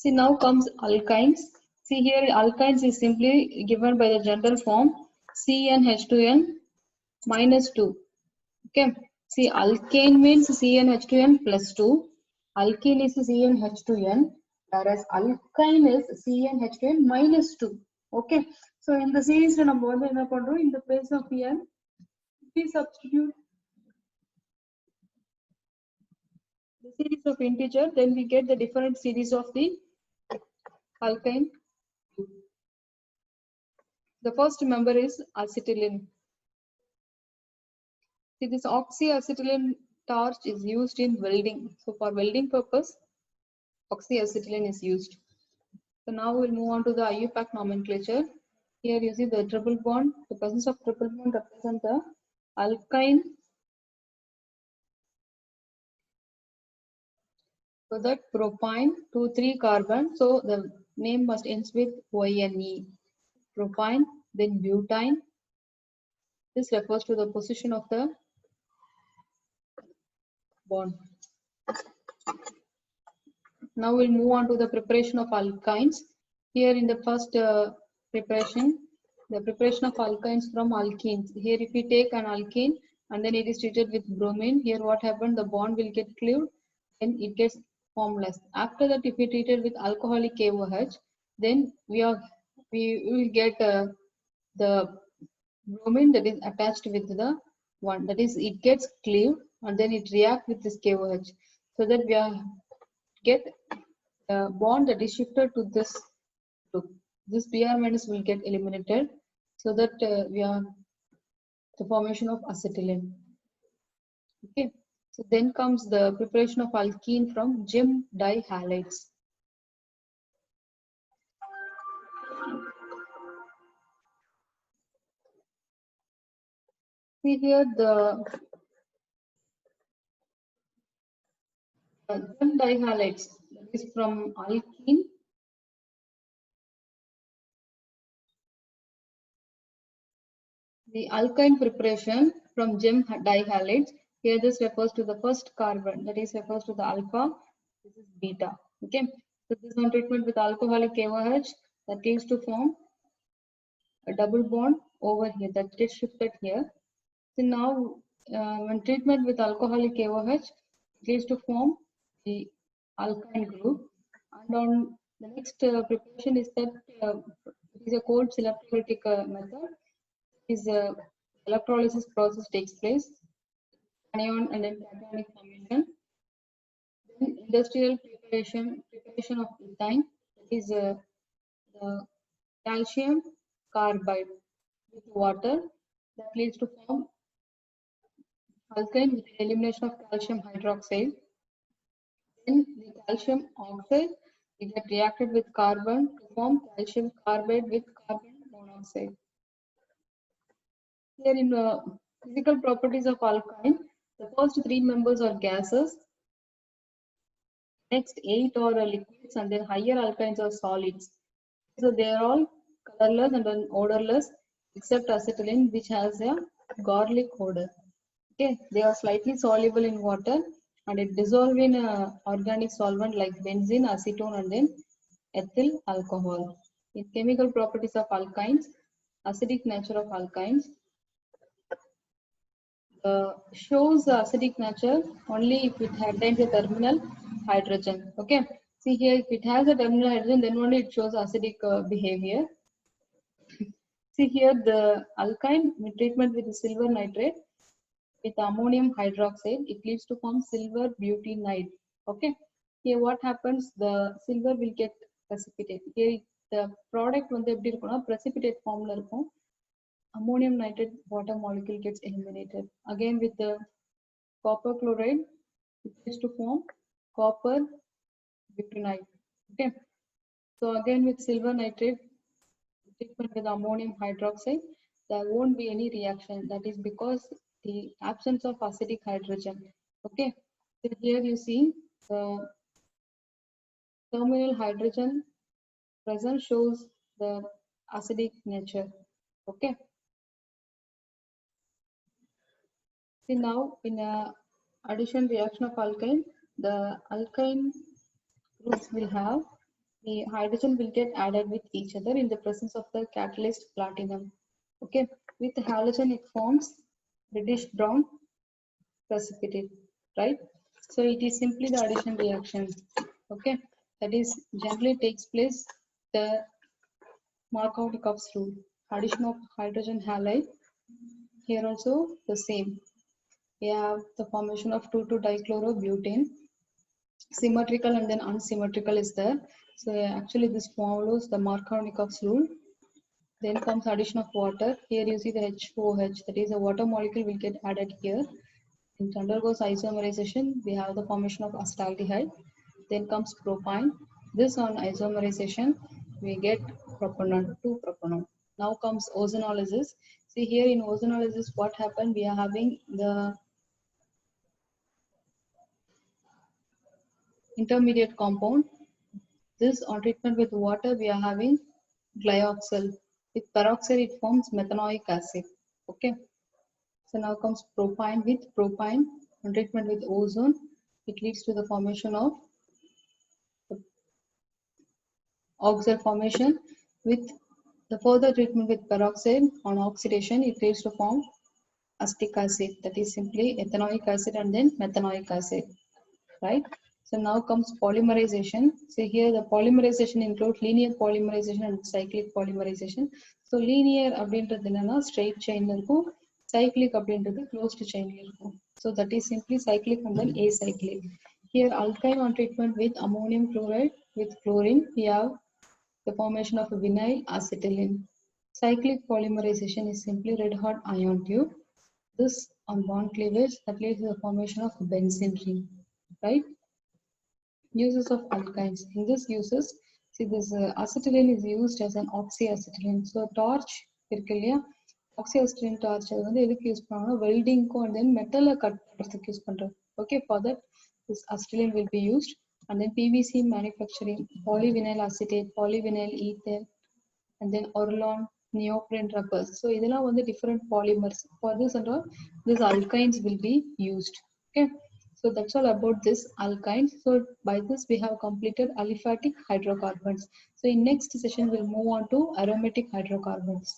See, now comes alkynes. See here, alkynes is simply given by the general form CnH2n minus 2. Okay. See, alkane means CnH2n plus 2. Alkene is CnH2n, whereas alkyne is CnH2n minus 2. Okay. So in the series, in the place of n, we substitute the series of integer, then we get the different series of the alkyne. The first member is acetylene. See, this oxyacetylene torch is used in welding. So for welding purpose, oxyacetylene is used. So now we'll move on to the IUPAC nomenclature. Here you see the triple bond. The presence of triple bond represents the alkyne. So that propyne 2,3 carbon. So the name must ends with YNE. Propyne, then butane. This refers to the position of the bond. Now we'll move on to the preparation of alkynes. Here in the first preparation, the preparation of alkynes from alkenes. Here if we take an alkene and then it is treated with bromine, here what happened, the bond will get cleaved and it gets formless. After that, if we treat it with alcoholic KOH, then we will get the bromine that is attached with the one, that is it gets cleaved and then it reacts with this KOH, so that we get a bond that is shifted to this group. This Br minus will get eliminated, so that we have the formation of acetylene. Okay, so then comes the preparation of alkene from Jim dihalides. See here the Jim dihalides, that is from alkene. The alkyne preparation from Jim dihalides. Here this refers to the first carbon, that is refers to the alpha, this is beta. Okay, so this one treatment with alcoholic KOH that leads to form a double bond over here that gets shifted here. So now when treatment with alcoholic KOH it leads to form the alkyne group, and on the next preparation is that it is a cold electrolytic method. Is electrolysis process takes place, anion and then cationic formation. Then industrial preparation of ethine, that is the calcium carbide with water that leads to form alkyne with elimination of calcium hydroxide. Then the calcium oxide will get reacted with carbon to form calcium carbide with carbon monoxide. Here in the physical properties of alkyne, the first three members are gases, next 8 are liquids, and then higher alkynes are solids. So they are all colorless and then odorless except acetylene, which has a garlic odor. Okay, they are slightly soluble in water and it dissolve in organic solvent like benzene, acetone, and then ethyl alcohol. In chemical properties of alkynes, acidic nature of alkynes. Shows the acidic nature only if it contains a terminal hydrogen. Okay, see here, if it has a terminal hydrogen, then only it shows acidic behavior. See here, the alkyne treatment with silver nitrate with ammonium hydroxide, it leads to form silver butynide. Okay, here what happens, the silver will get precipitate. Here the product வந்து எப்படி இருக்கும்னா precipitate formல இருக்கும். Ammonium nitrate water molecule gets eliminated. Again with the copper chloride, it leads to form copper butynide. Okay, so again with silver nitrate treatment with ammonium hydroxide, there won't be any reaction. That is because the absence of acidic hydrogen. Okay, so here you see the terminal hydrogen present shows the acidic nature. Okay, see now in addition reaction of alkyne, the alkyne groups will have the hydrogen will get added with each other in the presence of the catalyst platinum. Okay, with halogen it forms reddish brown precipitate, right? So it is simply the addition reaction. Okay, that is generally takes place the Markovnikov's rule. Addition of hydrogen halide. Here also the same. We have the formation of 2,2-dichlorobutane. Symmetrical and then unsymmetrical is there. So actually this follows the Markovnikov's rule. Then comes addition of water. Here you see the HOH, that is a water molecule will get added here. It undergoes isomerization. We have the formation of acetaldehyde. Then comes propine. This on isomerization, we get propanol, 2-propanol. Now comes ozonolysis. See here in ozonolysis, what happened? We are having the intermediate compound. This on treatment with water, we are having glyoxal. With peroxide, it forms methanoic acid. Okay. So now comes propine. With propine, on treatment with ozone, it leads to the formation of oxide formation. With the further treatment with peroxide on oxidation, it leads to form acetic acid, that is simply ethanoic acid and then methanoic acid, right? So now comes polymerization. So here the polymerization includes linear polymerization and cyclic polymerization. So linear அப்படின்றது என்னன்னா straight chain இருக்கும், cyclic அப்படின்றது closed chain இருக்கும். So that is simply cyclic and then acyclic. Here alkyne on treatment with ammonium chloride with chlorine, we have the formation of vinyl acetylene. Cyclic polymerization is simply red hot ion tube. This on bond cleavage that leads to the formation of benzene ring, right? Uses of alkynes. In this uses, see this acetylene is used as an oxyacetylene. So torch இருக்கு இல்லையா, oxyacetylene torch அது வந்து எதுக்கு use பண்ணுவாங்கன்னா வெல்டிங்க்கும் and then மெட்டலை cut பண்ணுறதுக்கு use பண்றது. Okay, for that this acetylene will be used. And then PVC manufacturing, polyvinyl acetate, polyvinyl ether, and then Orlon, neoprene rubbers. So இதெல்லாம் வந்து different polymers. For this and all, these alkynes will be used. Okay. So that's all about this alkynes. So by this we have completed aliphatic hydrocarbons. So in next session we'll move on to aromatic hydrocarbons.